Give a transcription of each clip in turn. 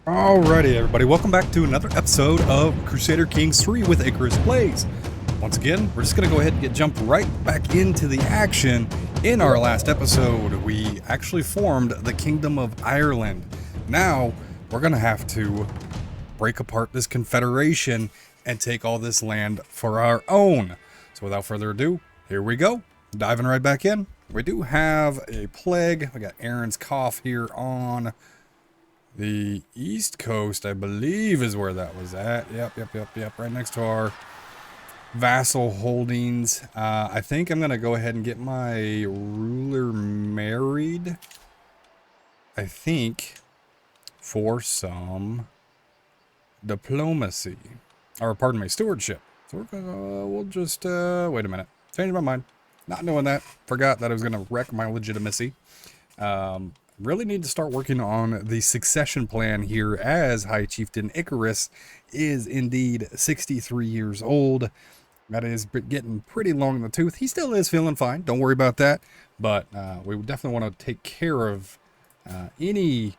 Alrighty, everybody, welcome back to another episode of Crusader Kings 3 with Icarus Plays. Once again, we're just going to go ahead and jump right back into the action. In our last episode, we actually formed the Kingdom of Ireland. Now, we're going to have to break apart this confederation and take all this land for our own. So without further ado, here we go. Diving right back in. We do have a plague. We got Aaron's cough here on the East Coast, I believe, is where that was at. Yep. Right next to our vassal holdings. I think I'm going to go ahead and get my ruler married. I think for some diplomacy. Or, pardon me, stewardship. So we're gonna, we'll just, wait a minute. Changed my mind. Not knowing that. Forgot that I was going to wreck my legitimacy. Really need to start working on the succession plan here, as High Chieftain Icarus is indeed 63 years old. That is getting pretty long in the tooth. He still is feeling fine. Don't worry about that. But we definitely want to take care of any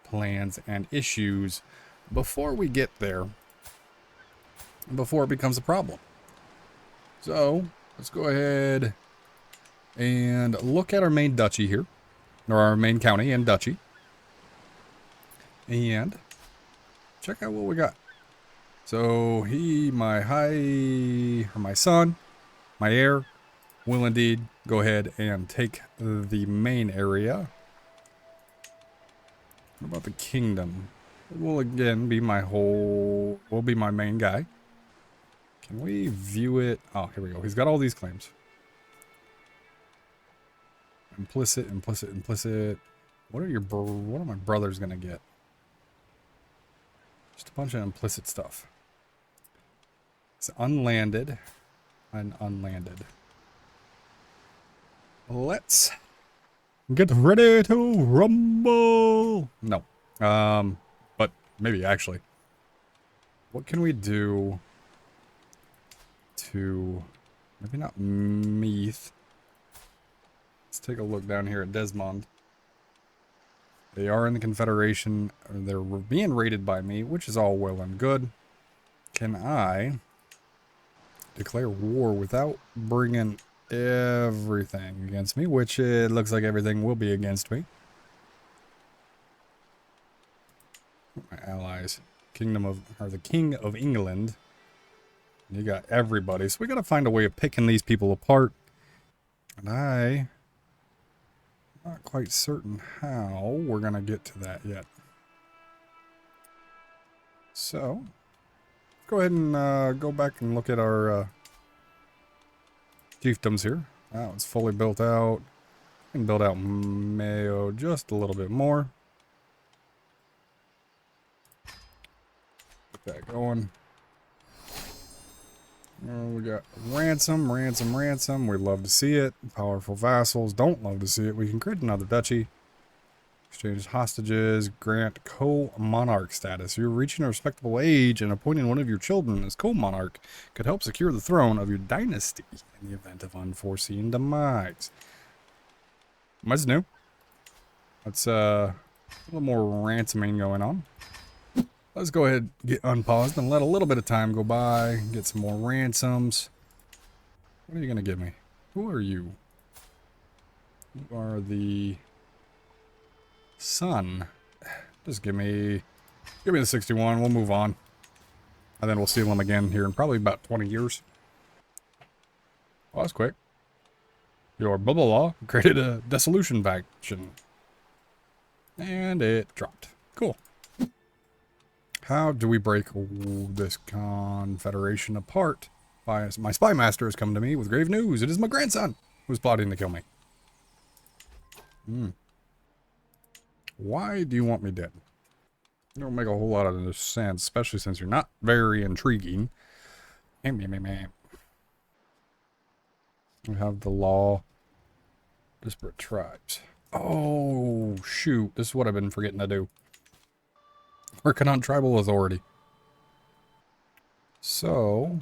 plans and issues before we get there, before it becomes a problem. So let's go ahead and look at our main duchy here. Or our main county and duchy. And check out what we got. So my son, my heir, will indeed go ahead and take the main area. What about the kingdom? It will again be will be my main guy. Can we view it? Oh, here we go. He's got all these claims. Implicit. What are my brothers gonna get? Just a bunch of implicit stuff. It's unlanded and unlanded. Let's get ready to rumble. No. But maybe actually. What can we do to maybe not Meath? Let's take a look down here at Desmond. They are in the Confederation. They're being raided by me, which is all well and good. Can I declare war without bringing everything against me? Which it looks like everything will be against me. My allies. The King of England. You got everybody. So we got to find a way of picking these people apart. And not quite certain how we're going to get to that yet. So, go ahead and go back and look at our chiefdoms here. That one's fully built out. We can build out Mayo just a little bit more. Get that going. We got ransom. We love to see it. Powerful vassals don't love to see it. We can create another duchy. Exchange hostages. Grant co-monarch status. You're reaching a respectable age, and appointing one of your children as co-monarch could help secure the throne of your dynasty in the event of unforeseen demise. That's new. That's a little more ransoming going on. Let's go ahead and get unpaused and let a little bit of time go by. Get some more ransoms. What are you going to give me? Who are you? You are the son. Just give me the 61. We'll move on. And then we'll steal them again here in probably about 20 years. Oh, that's quick. Your blah blah blah created a dissolution faction. And it dropped. Cool. How do we break this confederation apart? My spy master has come to me with grave news. It is my grandson who's plotting to kill me. Why do you want me dead? You don't make a whole lot of sense, especially since you're not very intriguing. We have the law. Disparate tribes. Oh, shoot. This is what I've been forgetting to do. Working on tribal authority. So,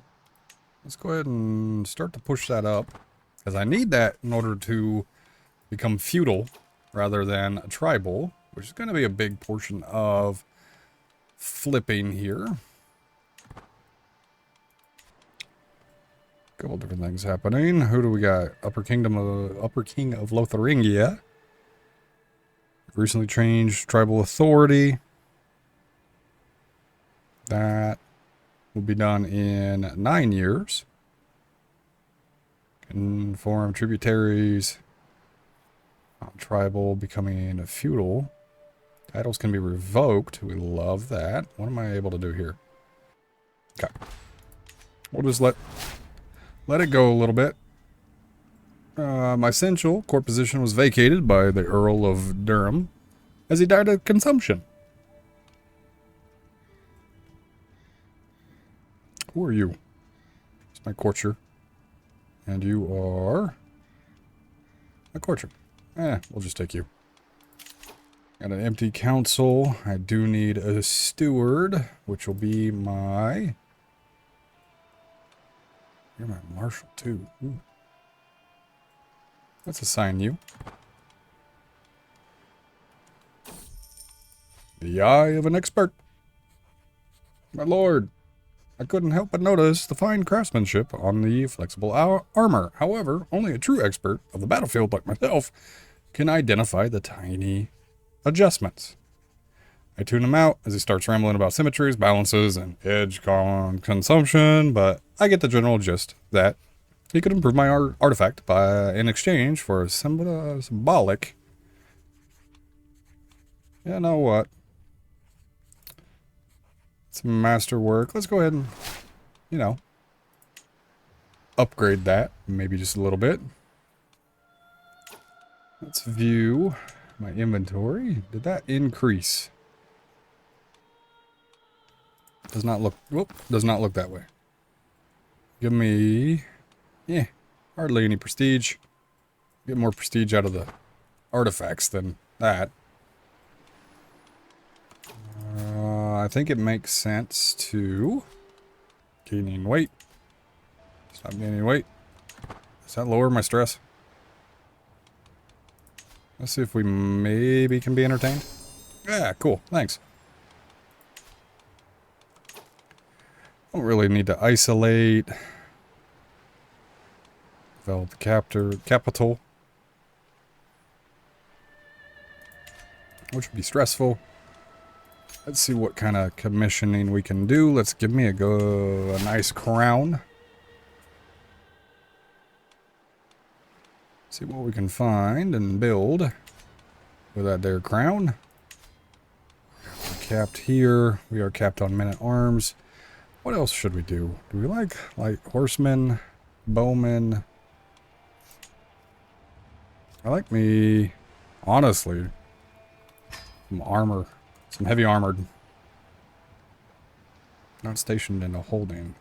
let's go ahead and start to push that up. Because I need that in order to become feudal rather than a tribal. Which is going to be a big portion of flipping here. Couple different things happening. Who do we got? Upper King of Lotharingia. Recently changed tribal authority. That will be done in 9 years. Inform tributaries. Tribal becoming a feudal. Titles can be revoked. We love that. What am I able to do here? Okay. We'll just let it go a little bit. My central court position was vacated by the Earl of Durham as he died of consumption. Who are you? It's my courtier. And you are a courtier. We'll just take you. Got an empty council. I do need a steward, which will be my... You're my marshal, too. Ooh. Let's assign you. The eye of an expert. My lord, I couldn't help but notice the fine craftsmanship on the flexible armor. However, only a true expert of the battlefield like myself can identify the tiny adjustments. I tune him out as he starts rambling about symmetries, balances, and edge consumption, but I get the general gist that he could improve my artifact in exchange for a symbolic... You know what? It's masterwork. Let's go ahead and, upgrade that. Maybe just a little bit. Let's view my inventory. Did that increase? Does not look that way. Give me, hardly any prestige. Get more prestige out of the artifacts than that. I think it makes sense to gaining weight. Stop gaining weight. Does that lower my stress? Let's see if we maybe can be entertained. Yeah, cool. Thanks. Don't really need to isolate. Develop the capital. Which would be stressful. Let's see what kind of commissioning we can do. Let's give me a nice crown. See what we can find and build with that there crown. We're capped here. We are capped on men-at-arms. What else should we do? Do we like horsemen, bowmen? I like me, honestly, some armor. Some heavy armored. Not stationed in a holding.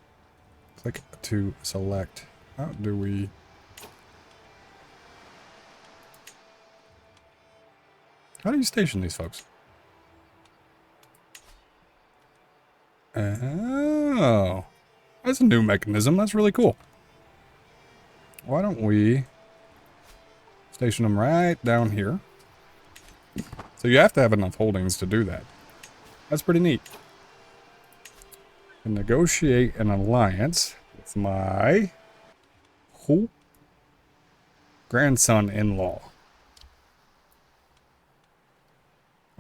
Click to select. How do we... How do you station these folks? Oh. That's a new mechanism. That's really cool. Why don't we station them right down here? So you have to have enough holdings to do that. That's pretty neat. And negotiate an alliance with my grandson-in-law.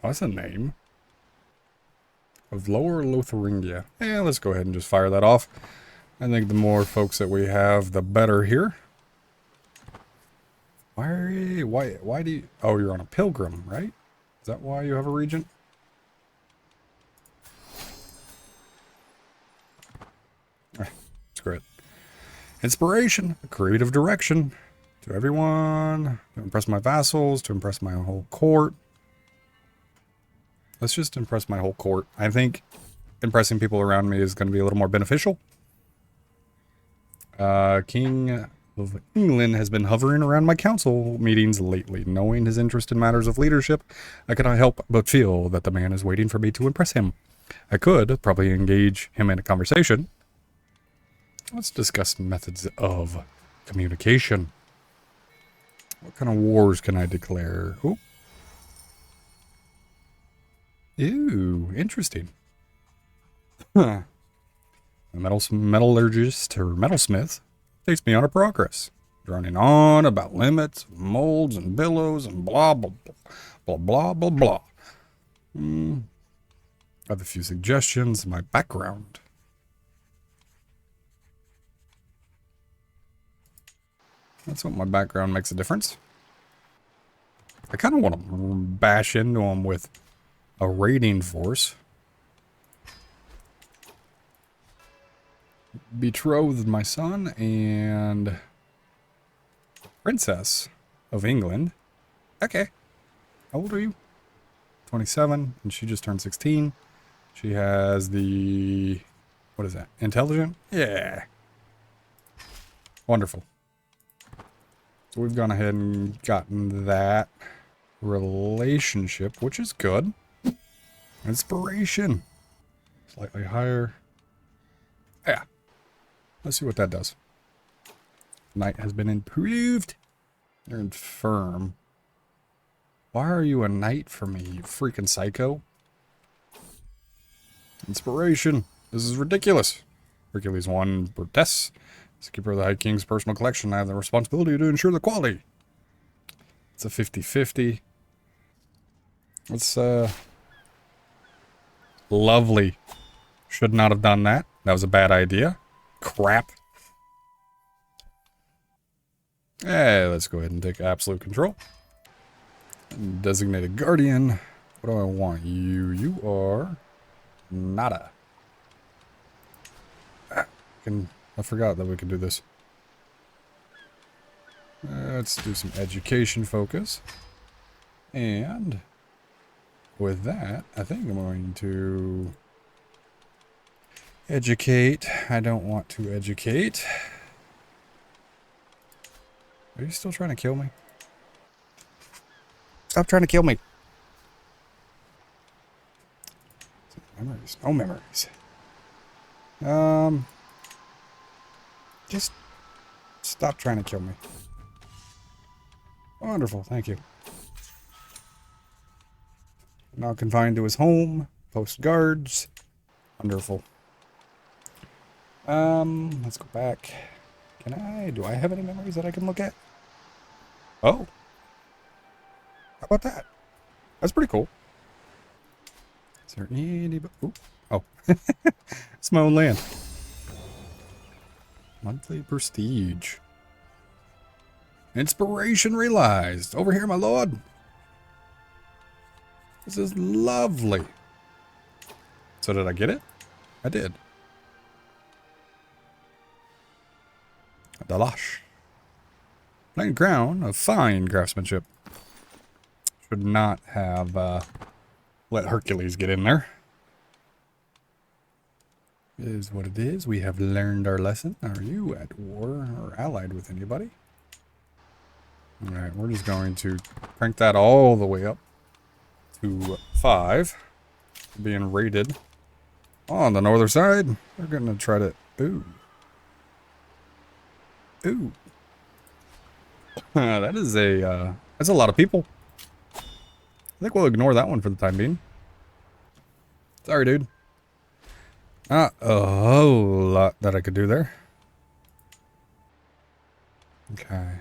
What's a name? Of Lower Lotharingia. Yeah, let's go ahead and just fire that off. I think the more folks that we have, the better here. Why do you... Oh, you're on a pilgrim, right? Is that why you have a regent? Screw it. Inspiration, creative direction to everyone, to impress my vassals, to impress my whole court. Let's just impress my whole court. I think impressing people around me is going to be a little more beneficial. King of England has been hovering around my council meetings lately. Knowing his interest in matters of leadership, I cannot help but feel that the man is waiting for me to impress him. I could probably engage him in a conversation. Let's discuss methods of communication. What kind of wars can I declare? Ooh. Ew, interesting. A metallurgist or metalsmith takes me on a progress, droning on about limits, molds, and billows, and blah, blah, blah, blah, blah, blah. I have a few suggestions in my background. That's what my background makes a difference. I kind of want to bash into them with a raiding force. Betrothed my son and princess of England. Okay. How old are you? 27, and she just turned 16. She has the... what is that? Intelligent? Yeah. Wonderful. So we've gone ahead and gotten that relationship, which is good. Inspiration. Slightly higher. Yeah. Let's see what that does. Knight has been improved. You're infirm. Why are you a knight for me, you freaking psycho? Inspiration. This is ridiculous. Hercules 1 protests. As keeper of the High King's personal collection, I have the responsibility to ensure the quality. It's a 50-50. It's, lovely. Should not have done that. That was a bad idea. Crap. Hey, let's go ahead and take absolute control. Designated guardian. What do I want? You are nada. I forgot that we can do this. Let's do some education focus. And with that, I think I'm going to educate. I don't want to educate. Are you still trying to kill me? Stop trying to kill me. Memories. No memories. Just stop trying to kill me. Wonderful, thank you. Now confined to his home. Post guards. Wonderful. Let's go back. Do I have any memories that I can look at? Oh. How about that? That's pretty cool. Is there anybody? Oh. It's my own land. Monthly prestige. Inspiration realized. Over here, my lord. This is lovely. So did I get it? I did. Dalash. Plain crown of fine craftsmanship. Should not have let Hercules get in there. It is what it is. We have learned our lesson. Are you at war or allied with anybody? Alright, we're just going to crank that all the way up to 5. Being raided on the northern side. We're going to try to... Ooh. Ooh. That is that's a lot of people. I think we'll ignore that one for the time being. Sorry, dude. Not a whole lot that I could do there. Okay. I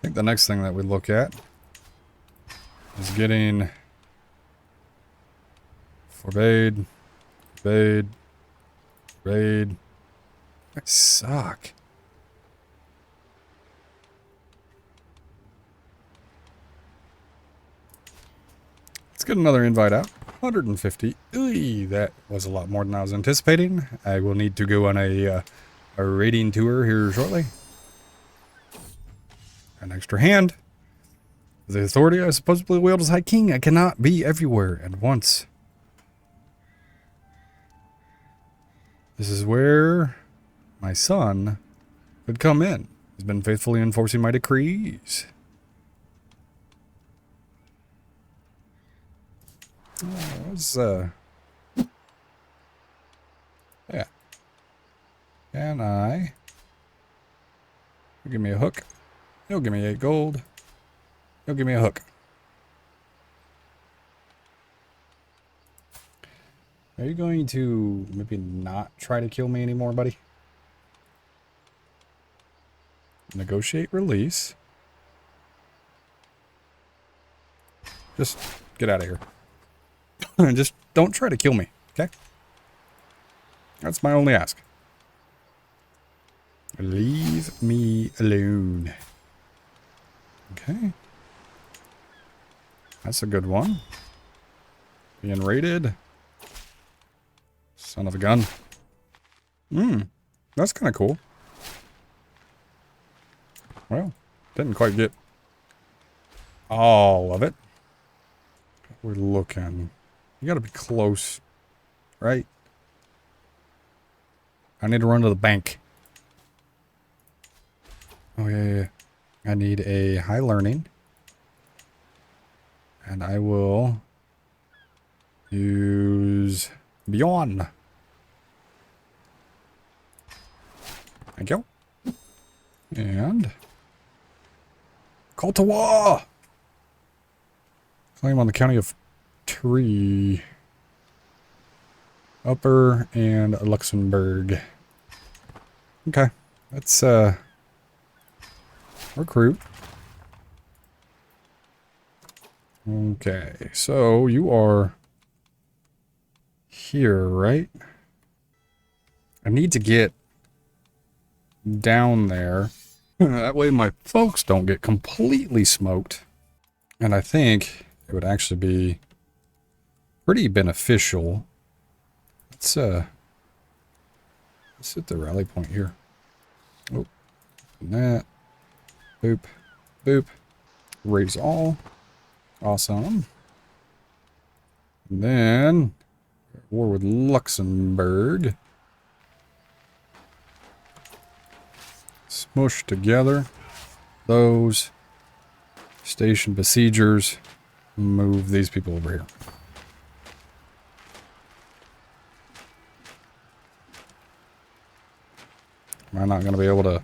think the next thing that we look at is getting forbade, raid. I suck. Let's get another invite out. 150. Ooh, that was a lot more than I was anticipating. I will need to go on a raiding tour here shortly. An extra hand. The authority I supposedly wield as High King. I cannot be everywhere at once. This is where my son could come in. He's been faithfully enforcing my decrees. Yeah. Can I? Give me a hook. He'll give me 8 gold. He'll give me a hook. Are you going to maybe not try to kill me anymore, buddy? Negotiate release. Just get out of here. Just don't try to kill me, okay? That's my only ask. Leave me alone. Okay. That's a good one. Being raided. Son of a gun. That's kind of cool. Well, didn't quite get all of it. We're looking. You gotta be close, right? I need to run to the bank. Oh, yeah. I need a high learning. And I will use Beyond. Thank you. And call to war. Claim on the county of Tree. Upper and Luxembourg. Okay. Let's recruit. Okay. So you are here, right? I need to get down there. That way my folks don't get completely smoked. And I think it would actually be pretty beneficial. Let's hit the rally point here. Oh, that. Boop. Boop. Raise all. Awesome. And then war with Luxembourg. Smush together those station besiegers. Move these people over here. Am I not going to be able to?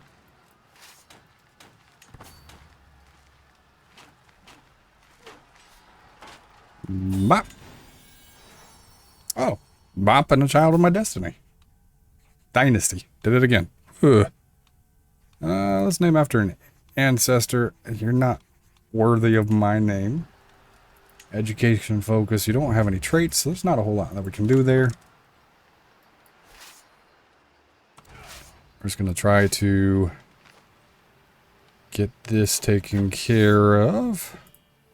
Bop. Oh, Bop and a child of my destiny. Dynasty. Did it again. Ugh. Let's name after an ancestor. You're not worthy of my name. Education focus. You don't have any traits, so there's not a whole lot that we can do there. We're just going to try to get this taken care of.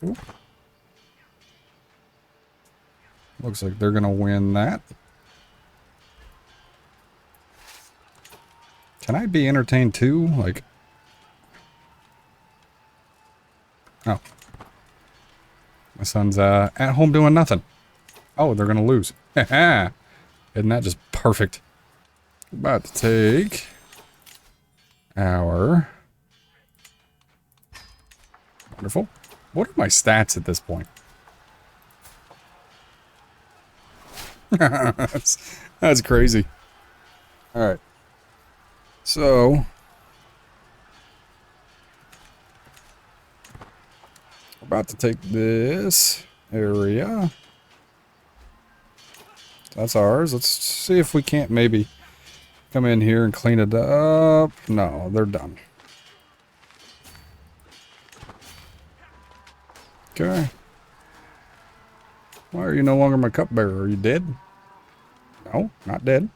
Ooh. Looks like they're going to win that. Can I be entertained too? Like, oh. My son's at home doing nothing. Oh, they're going to lose. Isn't that just perfect? About to take our... Wonderful. What are my stats at this point? That's crazy. All right. So, we're about to take this area. That's ours. Let's see if we can't maybe come in here and clean it up. No, they're done. Okay. Why are you no longer my cupbearer? Are you dead? No, not dead.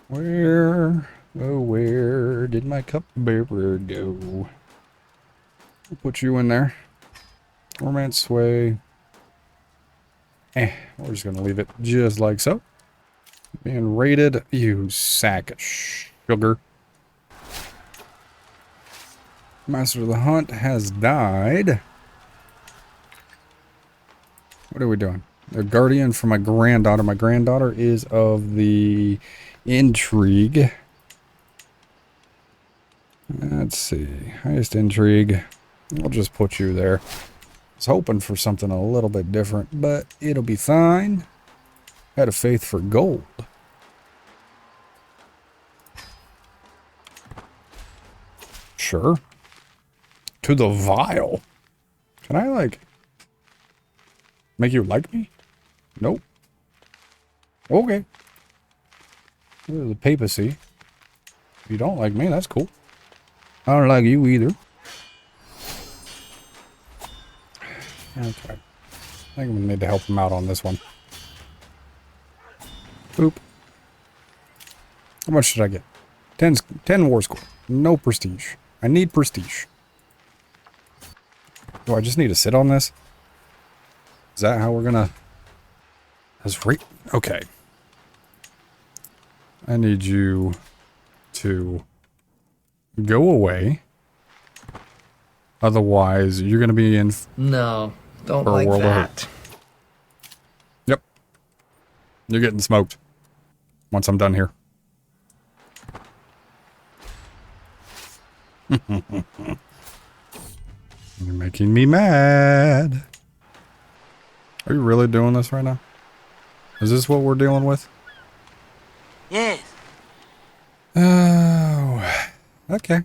Where, oh, where did my cupbearer go? We'll put you in there. Romance sway. We're just going to leave it just like so. Being raided, you sack of sugar. Master of the Hunt has died. What are we doing? A guardian for my granddaughter. My granddaughter is of the intrigue. Let's see. Highest intrigue. We'll just put you there. I was hoping for something a little bit different, but it'll be fine. Had a faith for gold. Sure. To the vile. Can I, like, make you like me? Nope. Okay. The papacy. If you don't like me, that's cool. I don't like you either. Okay. I think we need to help him out on this one. Boop. How much should I get? 10 war score. No prestige. I need prestige. Do I just need to sit on this? Is that how we're gonna... That's right. Okay. I need you to go away. Otherwise, you're gonna be in... No, don't like that. Yep. You're getting smoked. Once I'm done here. You're making me mad. Are you really doing this right now? Is this what we're dealing with? Yes. Oh, okay.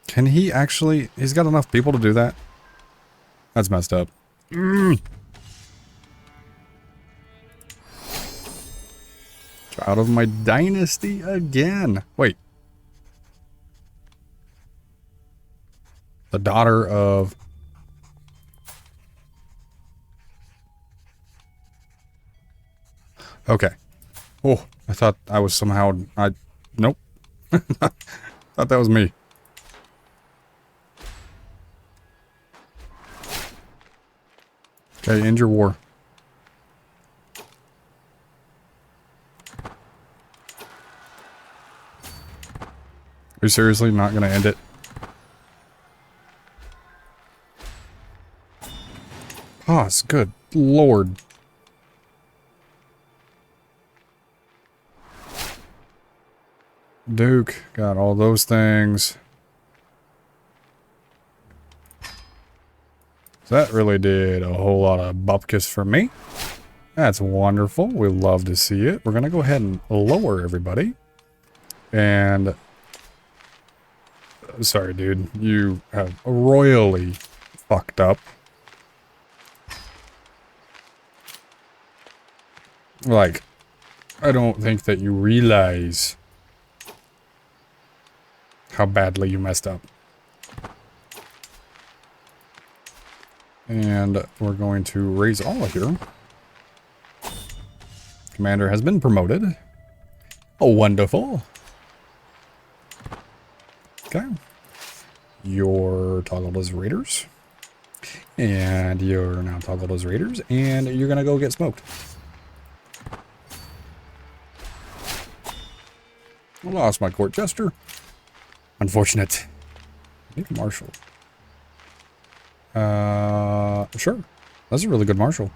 Can he actually... He's got enough people to do that? That's messed up. Out of my dynasty again. Wait. The daughter of... Okay. Oh, I thought I was somehow... Nope. Thought that was me. Okay, end your war. Are you seriously not going to end it? Pause. Good Lord. Duke got all those things. So that really did a whole lot of bupkis for me. That's wonderful. We love to see it. We're going to go ahead and lower everybody. And... Sorry, dude. You have royally fucked up. Like, I don't think that you realize how badly you messed up. And we're going to raise all here. Commander has been promoted. Oh, wonderful. Okay. You're toggled as raiders. And you're now toggled as raiders. And you're going to go get smoked. I lost my court jester. Unfortunate. I need a marshal. Sure. That's a really good marshal.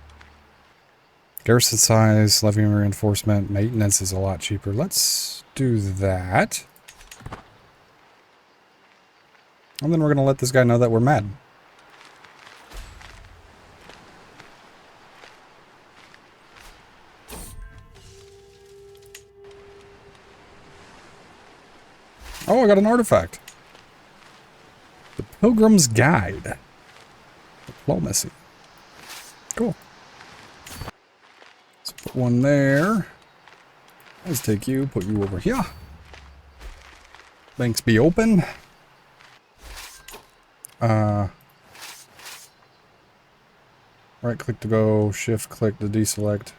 Garrison size, levy reinforcement, maintenance is a lot cheaper. Let's do that. And then we're going to let this guy know that we're mad. Oh, I got an artifact. The Pilgrim's Guide. Diplomacy. Cool. Let's put one there. Let's take you, put you over here. Banks be open. Right click to go, shift click to deselect.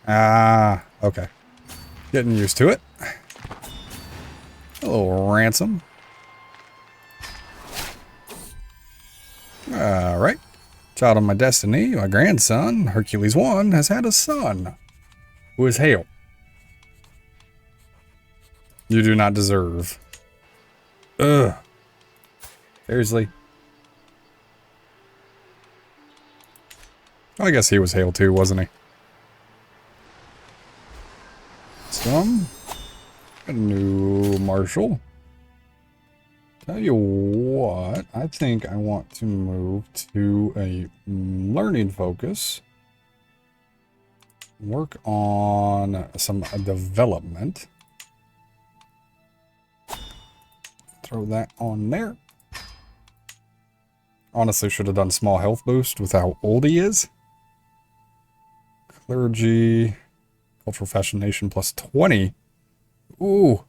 Ah, okay. Getting used to it. A little ransom. Alright. Child of my destiny, my grandson, Hercules I, has had a son. Who is hail. You do not deserve. Ugh. Seriously? I guess he was hail too, wasn't he? Some. A new marshal. Tell you what, I think I want to move to a learning focus. Work on some development. Throw that on there. Honestly, should have done small health boost with how old he is. Clergy. Cultural fascination plus 20. Ooh.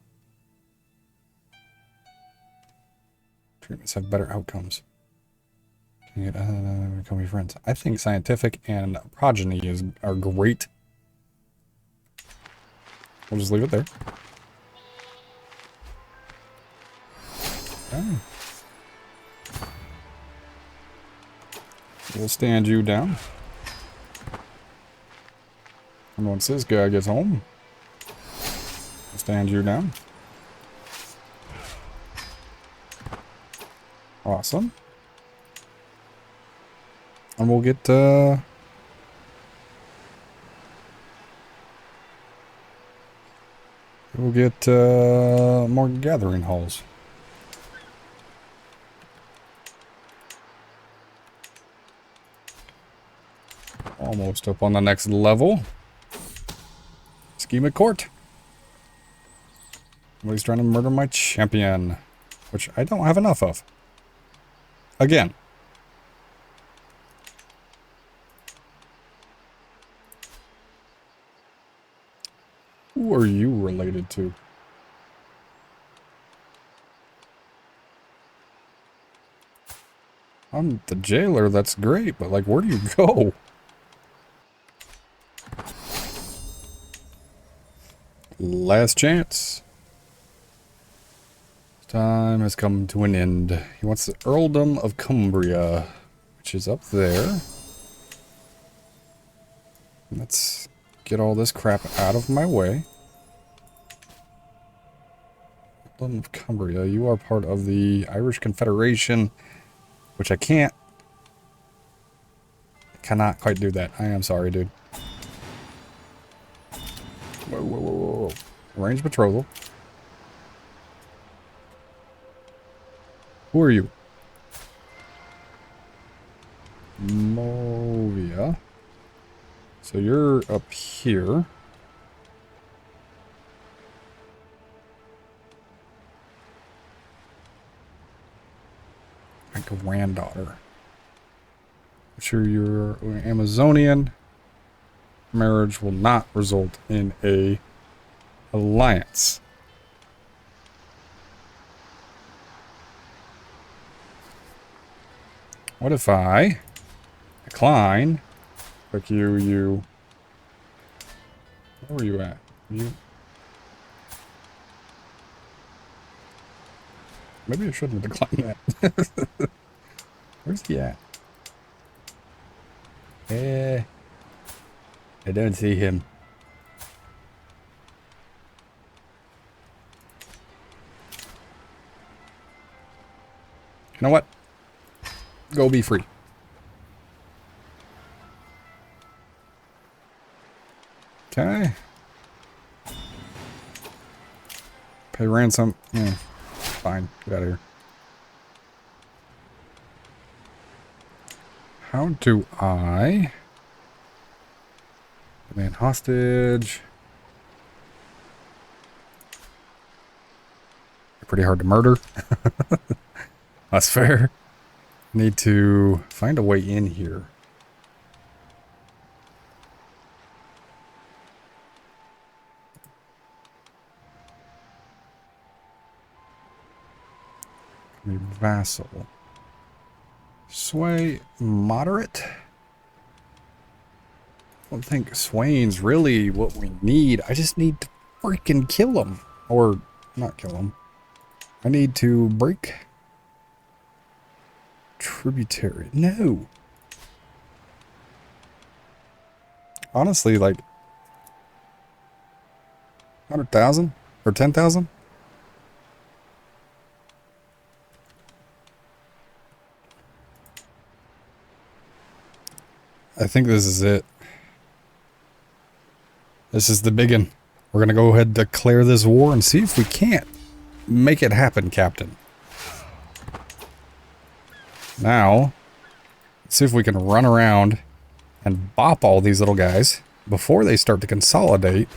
Treatments have better outcomes. Can you become your friends? I think scientific and progeny are great. We'll just leave it there. Okay. We'll stand you down. And once this guy gets home, we'll stand you down. Awesome. And we'll get, more gathering halls. Almost up on the next level. Scheme at court. Somebody's trying to murder my champion, which I don't have enough of. Again. Who are you related to? I'm the jailer, that's great, but like, where do you go? Last chance. Time has come to an end. He wants the Earldom of Cumbria, which is up there. Let's get all this crap out of my way. Earldom of Cumbria, you are part of the Irish Confederation, which I cannot quite do that. I am sorry, dude. Whoa, whoa, whoa, whoa, whoa. Arrange betrothal. Who are you? Movia. So you're up here. My granddaughter. I'm sure you're Amazonian. Marriage will not result in a alliance. What if I decline? Like you. Where are you at? You. Maybe I shouldn't have declined that. Where's he at? I don't see him. You know what? Go be free. Okay. Pay ransom. Yeah. Fine. Get out of here. How do I demand hostage? Pretty hard to murder. That's fair. Need to find a way in here. Be vassal. Sway moderate. I don't think swaying's really what we need. I just need to freaking kill him. Or not kill him. I need to break tributary. No. Honestly, like 100,000 or 10,000? I think this is it. This is the biggin. We're gonna go ahead and declare this war and see if we can't make it happen, Captain. Now, let's see if we can run around and bop all these little guys before they start to consolidate.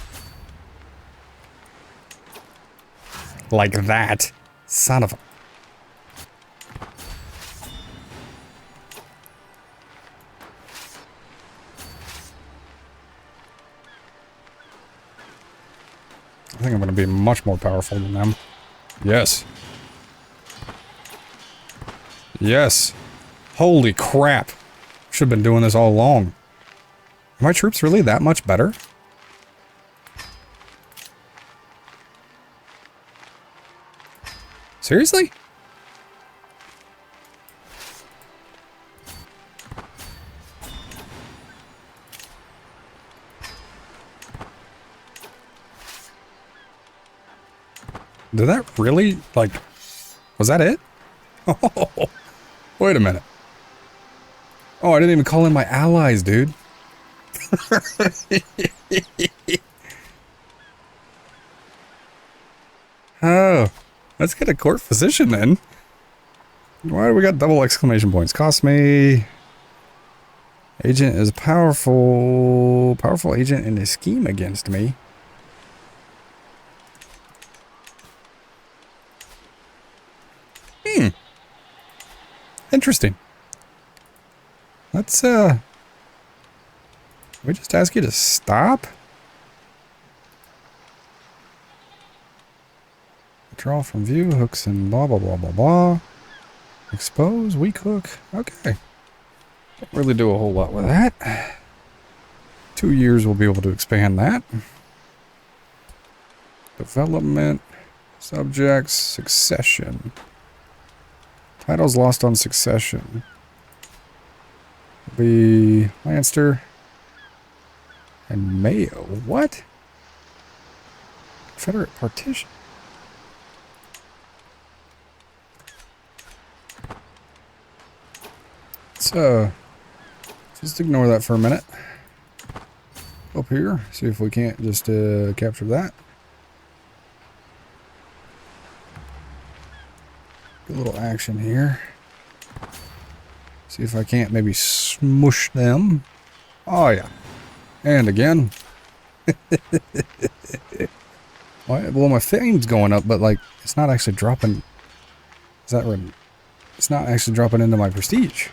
Like that. Son of a... I think I'm going to be much more powerful than them. Yes. Yes. Holy crap. Should have been doing this all along. Are my troops really that much better? Seriously? Did that really, like, was that it? Oh, wait a minute. Oh, I didn't even call in my allies, dude. Oh, let's get a court physician then. Why do we got double exclamation points? Cost me. Agent is powerful. Powerful agent in a scheme against me. Interesting. Let's, we just ask you to stop? Withdraw from view, hooks and blah, blah, blah, blah, blah. Expose, weak hook. Okay. Don't really do a whole lot with that. 2 years we'll be able to expand that. Development, subjects, succession. Titles lost on succession. Be Lancer and Mayo. What? Confederate partition. Let's just ignore that for a minute. Up here, see if we can't just capture that. A little action here. See if I can't maybe smush them. Oh yeah. And again. Well, my fame's going up, but like it's not actually dropping. Is that right? It's not actually dropping into my prestige.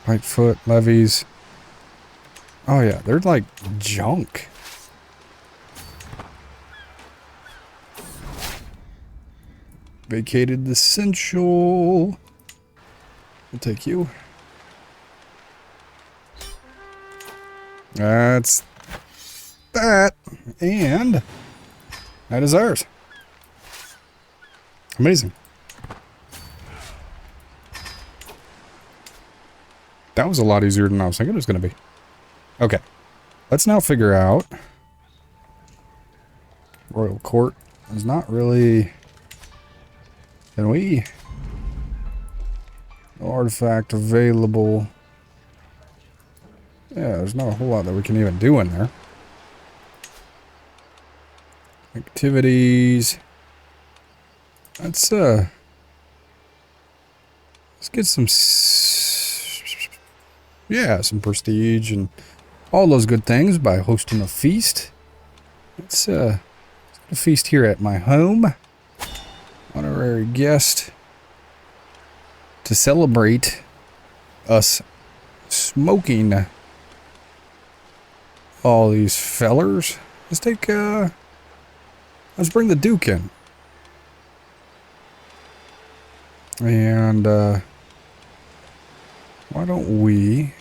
Right foot, levies. Oh yeah, they're like junk. Vacated the essential. We'll take you. That's that. And that is ours. Amazing. That was a lot easier than I was thinking it was going to be. Okay. Let's now figure out. Royal Court is not really... Can we? No artifact available. Yeah, there's not a whole lot that we can even do in there. Activities. Let's get some... Yeah, some prestige and all those good things by hosting a feast. Let's a feast here at my home. Honorary guest to celebrate us smoking all these fellers. Let's take let's bring the Duke in. And why don't we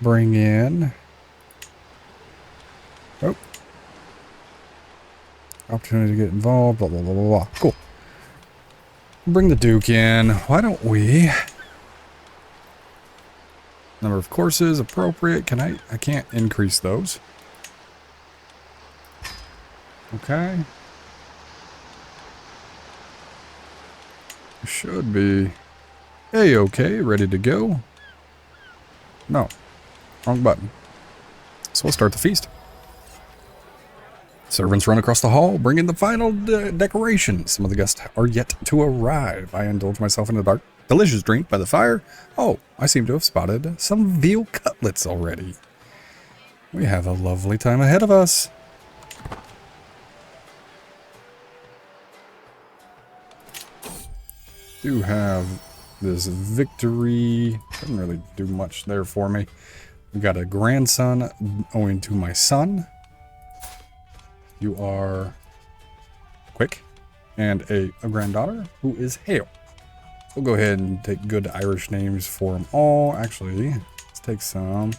bring in... Oh. Opportunity to get involved, blah, blah, blah, blah, blah. Cool. Bring the Duke in. Why don't we... Number of courses, appropriate. Can I can't increase those. Okay. Should be... A-okay, ready to go. No. Wrong button. So we'll start the feast. Servants run across the hall, bringing the final decorations. Some of the guests are yet to arrive. I indulge myself in a dark, delicious drink by the fire. Oh, I seem to have spotted some veal cutlets already. We have a lovely time ahead of us. Do have this victory. Doesn't really do much there for me. We got a grandson owing to my son. You are Quick. And a granddaughter who is Hale. We'll go ahead and take good Irish names for them all. Actually, let's take some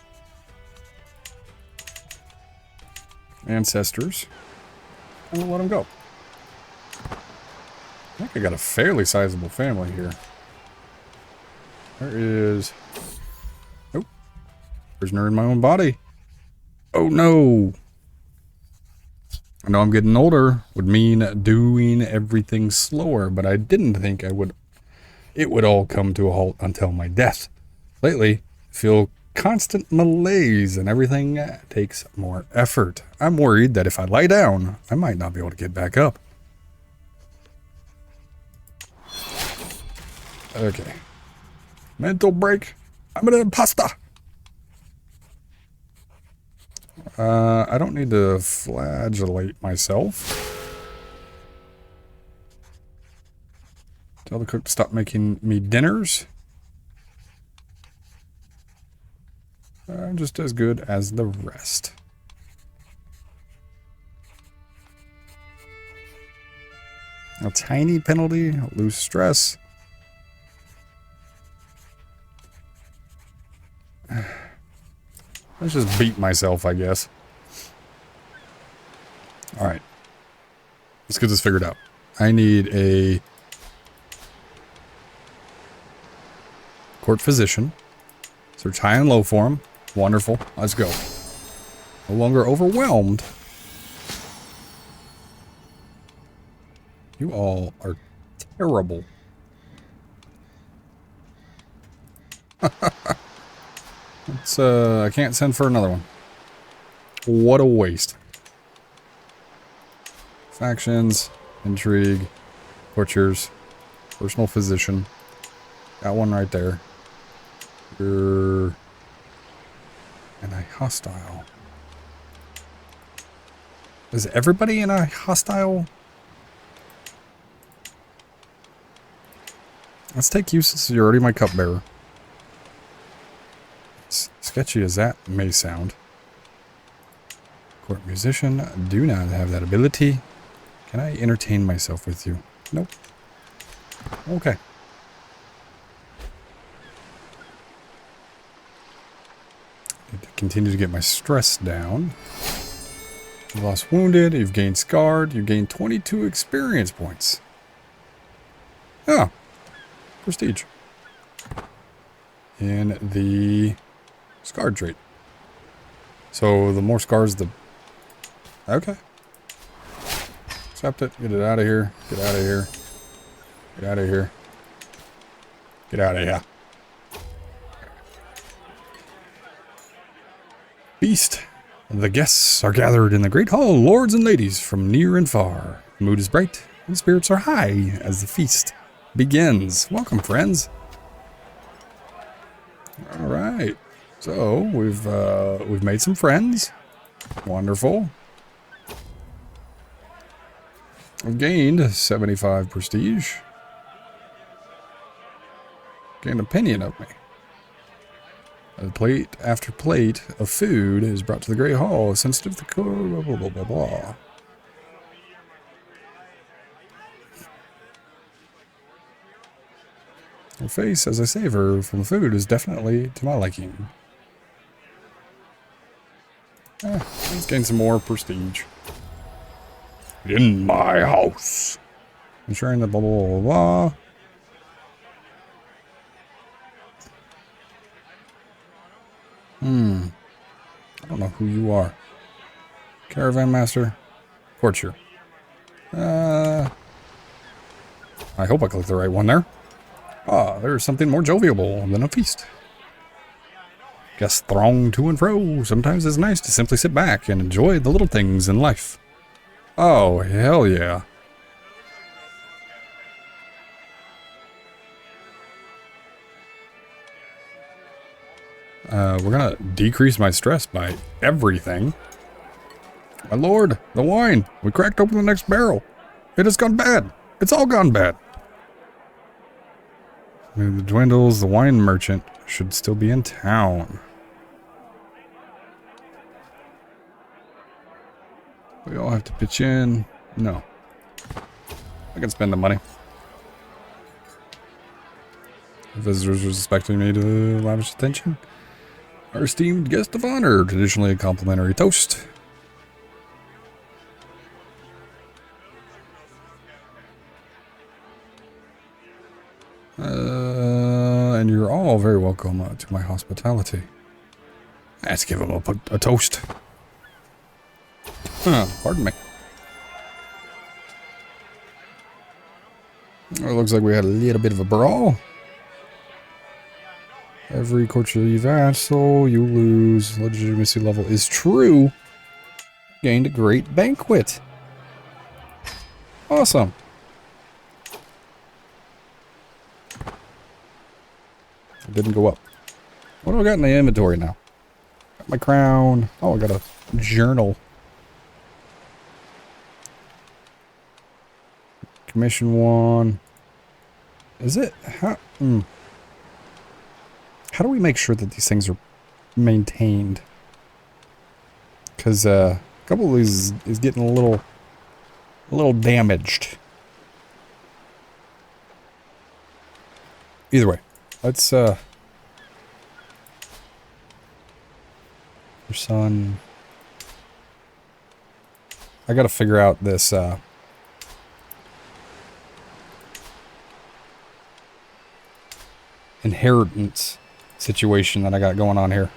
ancestors and we'll let them go. I think I got a fairly sizable family here. There is... Oh. Prisoner in my own body. Oh no! I know I'm getting older would mean doing everything slower, but I didn't think it would all come to a halt until my death. Lately, I feel constant malaise and everything takes more effort. I'm worried that if I lie down, I might not be able to get back up. Okay. Mental break. I'm an imposter. I don't need to flagellate myself. Tell the cook to stop making me dinners. I'm just as good as the rest. A tiny penalty, lose stress. Let's just beat myself, I guess. Alright. Let's get this figured out. I need a court physician. Search high and low for him. Wonderful. Let's go. No longer overwhelmed. You all are terrible. It's, I can't send for another one. What a waste. Factions, intrigue, butchers, personal physician. Got one right there. You're in a hostile. Is everybody in a hostile? Let's take you since you're already my cupbearer. Sketchy as that may sound. Court musician, do not have that ability. Can I entertain myself with you? Nope. Okay. Need to continue to get my stress down. You've lost wounded, you've gained scarred, you've gained 22 experience points. Oh. Prestige. In the scarred trait. So the more scars, the... Okay. Accept it. Get it out of here. Get out of here. Get out of here. Get out of here. Feast. The guests are gathered in the great hall, lords and ladies from near and far. The mood is bright and spirits are high as the feast begins. Welcome, friends. All right. So we've made some friends. Wonderful. I've gained 75 prestige. Gained opinion of me. A plate after plate of food is brought to the Great Hall, sensitive to blah, blah, blah, blah, blah. Her face, as I savor from the food, is definitely to my liking. Let's gain some more prestige. In my house. Ensuring the blah, blah, blah, blah. I don't know who you are. Caravan master. Courtier. I hope I clicked the right one there. Ah, there's something more jovial than a feast. Guests throng to and fro. Sometimes it's nice to simply sit back and enjoy the little things in life. Oh, hell yeah. We're gonna decrease my stress by everything. My lord, the wine. We cracked open the next barrel. It has gone bad. It's all gone bad. The dwindles, the wine merchant should still be in town. We all have to pitch in. No. I can spend the money. Visitors respecting me to lavish attention. Our esteemed guest of honor, traditionally a complimentary toast. And you're all very welcome to my hospitality. Let's give him a toast. Pardon me. It looks like we had a little bit of a brawl. Every courtly vassal you lose legitimacy level is true. Gained a great banquet. Awesome. It didn't go up. What do I got in the inventory now? Got my crown. Oh, I got a journal. Commission 1. Is it? How do we make sure that these things are maintained? Because a couple of these is getting a little damaged. Either way, let's your son. I gotta figure out this inheritance situation that I got going on here.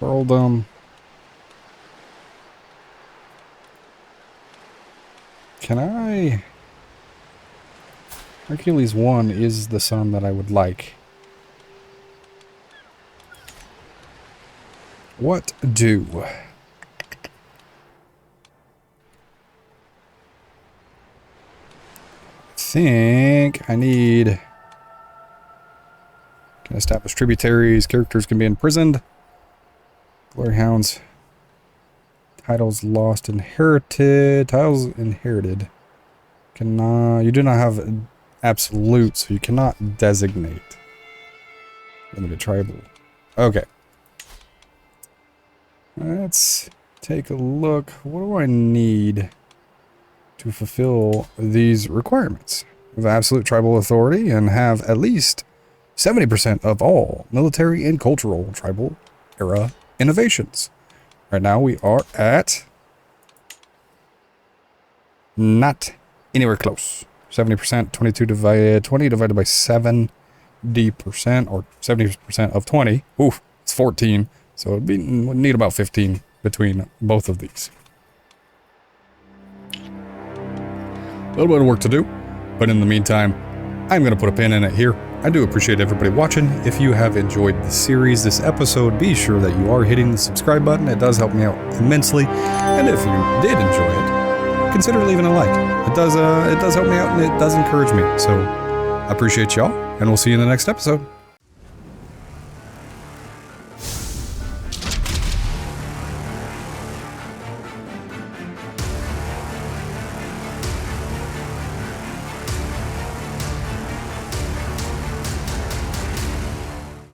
Earldom. Can I? Hercules 1 is the son that I would like. What do? Think I need. Can establish tributaries. Characters can be imprisoned. Glory hounds. Titles lost, inherited. Titles inherited. Cannot. You do not have absolute, so you cannot designate. Limited tribal. Okay. Let's take a look. What do I need to fulfill these requirements? Have absolute tribal authority and have at least 70% of all military and cultural tribal era innovations. Right now we are at not anywhere close. 70%, 20 divided by 70% or 70% of 20. Oof, it's 14. So we'd need about 15 between both of these. A little bit of work to do, but in the meantime, I'm going to put a pin in it here. I do appreciate everybody watching. If you have enjoyed the series, this episode, be sure that you are hitting the subscribe button. It does help me out immensely. And if you did enjoy it, consider leaving a like. It does help me out and it does encourage me. So I appreciate y'all, and we'll see you in the next episode.